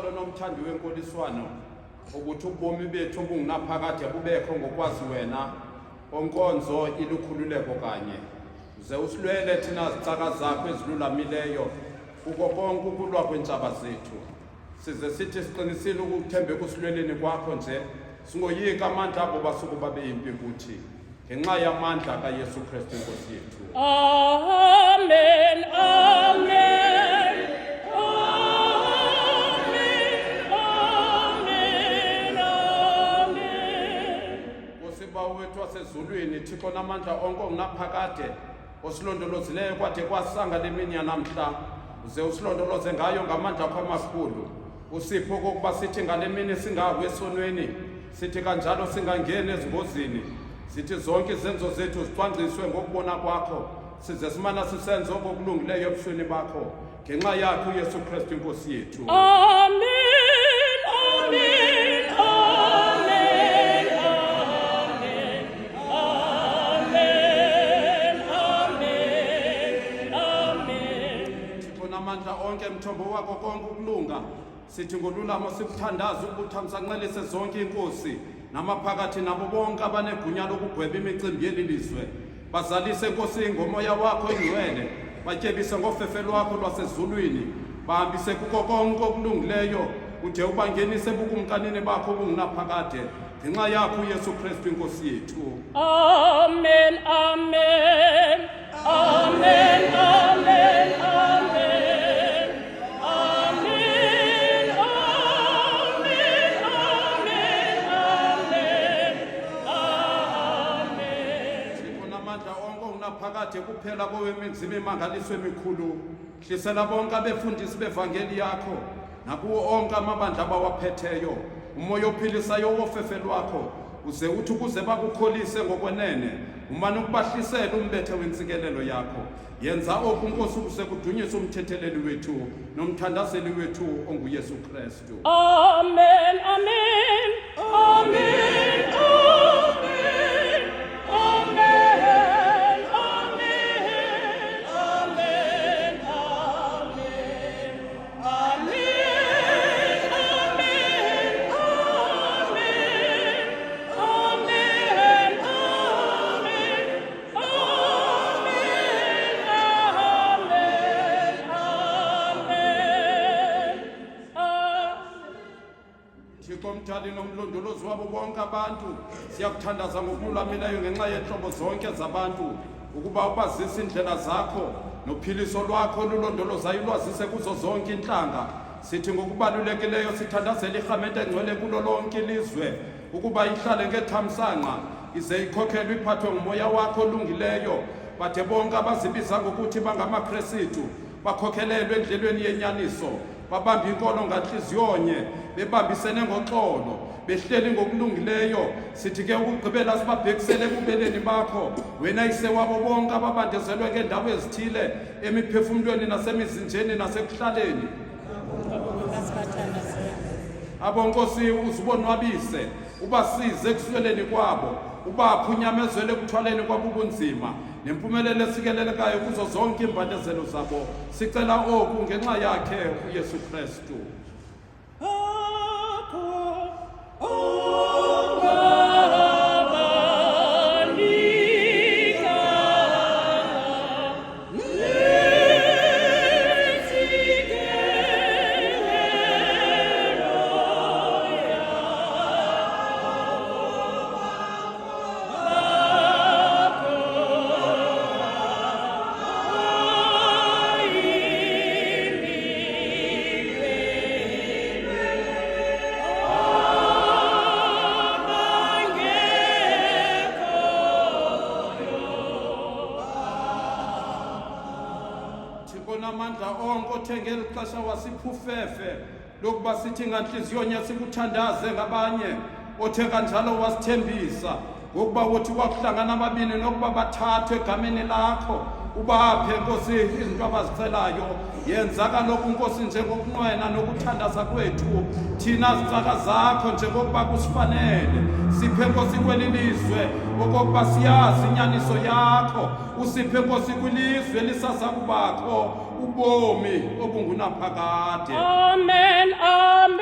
uxolo nomthandi wenkoliswano ukuthi ubomi bethu obungunaphakade bubekho ngokwazi wena onkonzo ilukhululeko kanye uze usilwele thina zicaka zakho ezilulamileyo kuko konke ukulwa kwentsaba zethu size sithi siqinisile ukuthembe kusilweleni kwakho nje singoyiki amandla abo basuku babe yimpi kuthi ngenxa yamandla kaYesu Kristu Nkosi yethu. Amen, amen, amen, amen, amen. Usibawo wethu wasezulwini Thixo namandla onke ongunaphakade osilondolozileyo kwade kwasanga lemini yanamhla uze usilondoloze ngayo ngamandla akho amakhulu usipho okokuba sithi ngale mini singawi esonweni sithi kanjalo singangeni ezingozini sithi zonke izenzo zethu zicwangciswe ngokubona kwakho size simana sisenze okulungileyo ebusweni bakho ngenxa yakho uYesu Kristu Inkosi yethu. Amen, amen, amen, amen, amen, amen. Thixo namandla onke mthombo wakho konke ukulunga sithi ngolulamo sikuthandaza ukuthi amsanxelise zonke inkosi namaphakathi nabo bonke abanegunya lokugweba imicimbi yeli lizwe bazalise Nkosi ngomoya wakho ingcwele batyebise ngofefe lwakho lwasezulwini bahambise kuko konke okulungileyo ude ubangenise ebukumkanini bakho obungunaphakade ngenxa yakho uYesu Kristu Inkosi yethu. Amen, amen, amen, amen, amen. Phakade kuphela kowemizimba emangaliswe emikhulu hlisela bonke abefundisi bevangeli yakho nakuwo onke amabandla abawaphetheyo umoya ophilisayo wofefe lwakho uze uthi ukuze bakukholise ngokwenene umane ukubahlisela umbethe wentsikelelo yakho yenza oku Nkosi ukuze kudunyiswe umthetheleli wethu nomthandazeli wethu onguYesu Kristu. Amen, amen, amen, amen. Mthandi nomlondolozi wabo bonke abantu siyakuthandaza ngokululamileyo ngenxa yenhlobo zonke zabantu ukuba ubazise indlela zakho nophiliso lwakho olulondolozayo ulwazise kuzo zonke inhlanga sithi ngokubalulekileyo sithandazela irhamente engcwele kulo lonke ilizwe ukuba ihlale ngethamsanqa ize ikhokhelwe iphathwe ngumoya wakho olungileyo bade bonke abazibiza ngokuthi bangamaKristu bakhokhelelwe endlelweni yenyaniso babambe inkolo nganhliziyonye bebambisene ngoxolo behleli ngokulungileyo sithi ke ukugqibela sibabhekisele kubeleni bakho wena ise wabo bonke ababandezelwe ngendawo ezithile emiphefumulweni nasemizinjeni nasekuhlaleni abo Nkosi uzibonwabise ubasize ekusweleni kwabo ubaphe unyamezele ekuthwaleni kwabo ubunzima nempumelelo esikelelekayo kuzo zonke imbandezelo zabo sicela oku ngenxa yakhe uYesu Kristu. Namandla onke othenge elixesha wasiphufefe lokuba sithi nganhliziyonye sikuthandaze ngabanye othe kanjalo wasithembisa ngokuba uthi wakuhlangana ababini nokuba bathathwe egameni lakho ubaphe Nkosi izinto abazicelayo yenza kaloku Nkosi njengokunqwena nokuthandaza kwethu thina zicaka zakho njengokuba kusifanele siphe Nkosi kweli lizwe okokuba siyazi inyaniso yakho usiphe Nkosi kwilizwe lisaza kubakho ubomi obungunaphakade. Amen, amen.